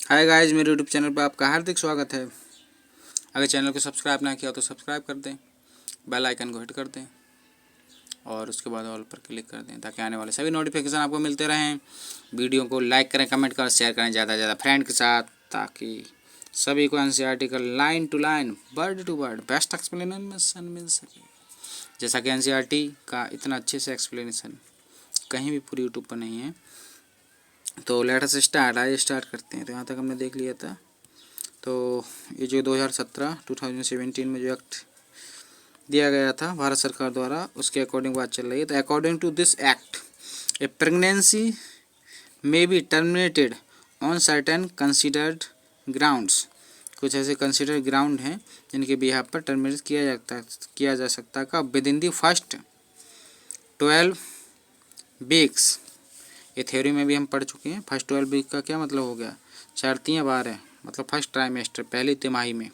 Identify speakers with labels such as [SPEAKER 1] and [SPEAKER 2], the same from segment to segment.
[SPEAKER 1] Hi guys, मेरे YouTube channel पर आपका हार्दिक स्वागत है। अगर चैनल को सब्सक्राइब ना किया तो सब्सक्राइब कर दें, बेल आइकन को हिट कर दें और उसके बाद ऑल पर क्लिक कर दें ताकि आने वाले सभी नोटिफिकेशन आपको मिलते रहें। वीडियो को लाइक करें, कमेंट करें, शेयर करें ज़्यादा से ज़्यादा फ्रेंड के साथ, ताकि सभी को एनसीईआरटी का line to line, word to word best explanation मिल सके। जैसा कि एनसीईआरटी का इतना अच्छे से एक्सप्लेनेशन कहीं भी पूरी यूट्यूब पर नहीं है। तो लेट अस स्टार्ट, आइए स्टार्ट करते हैं। तो यहाँ तक हमने देख लिया था। तो ये जो 2017 में जो एक्ट दिया गया था भारत सरकार द्वारा, उसके अकॉर्डिंग बात चल रही है। तो according to this act a pregnancy may be terminated on certain considered grounds. कुछ ऐसे कंसिडर्ड ग्राउंड हैं जिनके बिहाफ पर टर्मिनेट किया जा सकता है with in the first 12 weeks. ये थ्योरी में भी हम पढ़ चुके हैं। फर्स्ट 12 वीक का क्या मतलब हो गया, 4 3 12, मतलब फर्स्ट ट्राइमेस्टर, पहली तिमाही में,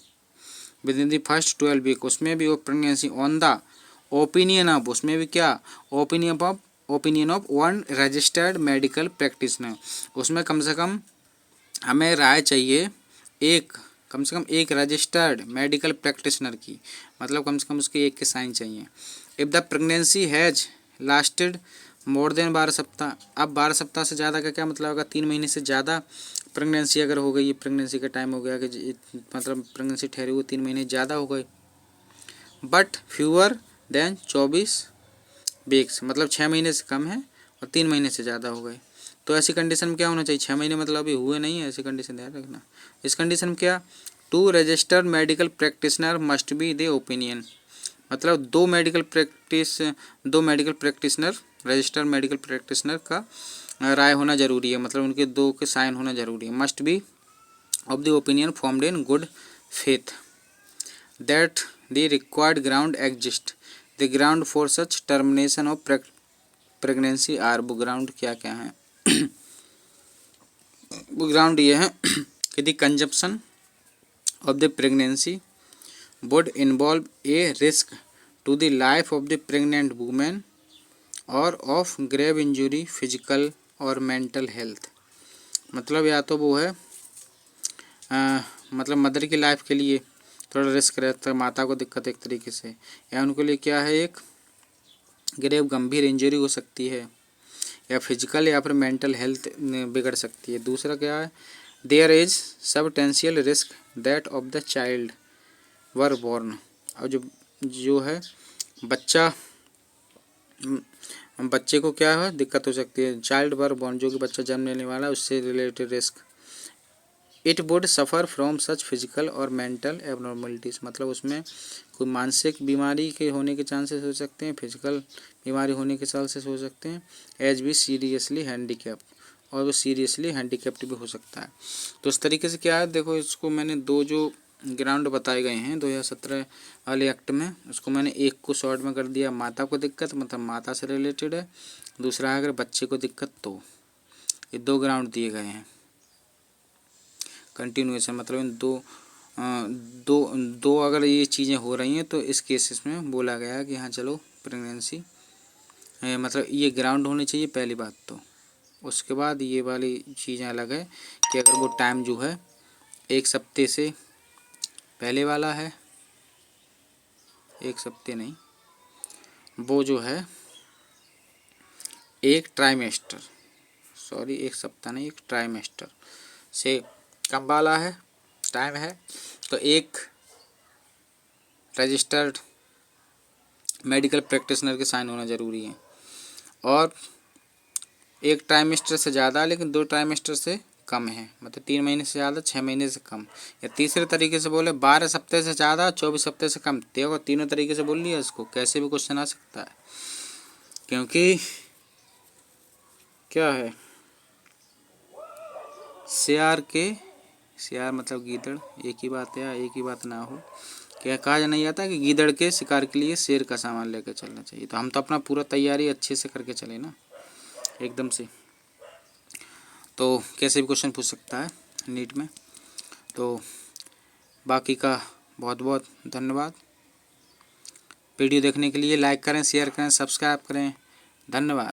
[SPEAKER 1] within the first 12 week. उसमें भी वो pregnancy on the opinion of, उसमें भी क्या, opinion of one registered medical practitioner. उसमें कम से कम हमें राय चाहिए कम से कम एक रजिस्टर्ड मेडिकल प्रैक्टिशनर की, मतलब कम से कम उसके एक के साइन चाहिए। If the pregnancy has lasted more than 12 सप्ताह। अब 12 सप्ताह से ज़्यादा का क्या मतलब होगा, 3 महीने से ज़्यादा प्रेगनेंसी अगर हो गई, प्रेगनेंसी का टाइम हो गया कि मतलब प्रेगनेंसी ठहरी हुई 3 महीने ज़्यादा हो गए, बट फ्यूअर देन 24 वीक्स, मतलब 6 महीने से कम है और 3 महीने से ज़्यादा हो गए। तो ऐसी कंडीशन में क्या होना चाहिए, 6 महीने मतलब अभी हुए नहीं है, ऐसी कंडीशन ध्यान रखना। इस कंडीशन में क्या, 2 registered medical practitioner must be they opinion, मतलब 2 medical practitioner registered medical practitioner का राय होना जरूरी है, मतलब उनके 2 के साइन होना जरूरी है। Must be of the opinion formed in good faith that the required ground exist. The ground for such termination of pregnancy are, वो ग्राउंड क्या क्या है वो ग्राउंड ये है कि the conception of the pregnancy would involve a risk to the life of the pregnant woman or of grave injury physical और mental health। मतलब या तो वो है मतलब मदर की लाइफ के लिए थोड़ा रिस्क रहता है, माता को दिक्कत एक तरीके से, या उनके लिए क्या है, एक ग्रेव गंभीर इंजरी हो सकती है, या फिजिकल या फिर मेंटल हेल्थ बिगड़ सकती है। दूसरा क्या है, there is substantial risk that of the child were born, और जो है बच्चे को क्या है, दिक्कत हो सकती है, चाइल्ड वर बॉर्न, जो कि बच्चा जन्म लेने वाला है, उससे related risk. It would suffer from such physical और मेंटल एबनॉर्मलिटीज़, मतलब उसमें कोई मानसिक बीमारी के होने के चांसेस हो सकते हैं, फिजिकल बीमारी होने के चांसेस हो सकते हैं, एज भी सीरियसली हैंडीकैप्ड, और वो सीरियसली हैंडीकैप्ड भी हो सकता है। तो इस तरीके से क्या है, देखो इसको मैंने 2 जो ग्राउंड बताए गए हैं 2017 वाले एक्ट में, उसको मैंने एक को शॉर्ट में कर दिया, माता को दिक्कत मतलब माता से रिलेटेड है, दूसरा है अगर बच्चे को दिक्कत, तो ये 2 ग्राउंड दिए गए हैं कंटिन्यूएशन, मतलब इन दो अगर ये चीज़ें हो रही हैं तो इस केसेस में बोला गया है कि हाँ चलो प्रेगनेंसी मतलब ये ग्राउंड होनी चाहिए पहली बात। तो उसके बाद ये वाली चीज़ें अलग है कि अगर वो टाइम जो है 1 सप्ते से पहले वाला है, 1 सप्ते नहीं, वो जो है 1 ट्राइमेस्टर, सॉरी 1 सप्ताह नहीं, 1 ट्राइमेस्टर से कम वाला है टाइम है, तो एक रजिस्टर्ड मेडिकल प्रैक्टिशनर के साइन होना ज़रूरी है, और 1 ट्राइमेस्टर से ज़्यादा लेकिन 2 ट्राइमेस्टर से कम है, मतलब 3 महीने से ज़्यादा 6 महीने से कम, या तीसरे तरीके से बोले 12 सप्ताह से ज़्यादा 24 सप्ताह से कम। देखो तीनों तरीके से बोल लिया, इसको कैसे भी क्वेश्चन आ सकता है, क्योंकि क्या है, शेर मतलब गीदड़, एक ही बात है या एक ही बात ना हो, क्या कहा नहीं जाता कि गीदड़ के शिकार के लिए शेर का सामान लेकर चलना चाहिए। तो हम तो अपना पूरा तैयारी अच्छे से करके चले ना, एकदम से, तो कैसे भी क्वेश्चन पूछ सकता है नीट में। तो बाकी का बहुत बहुत धन्यवाद। वीडियो देखने के लिए लाइक करें, शेयर करें, सब्सक्राइब करें। धन्यवाद।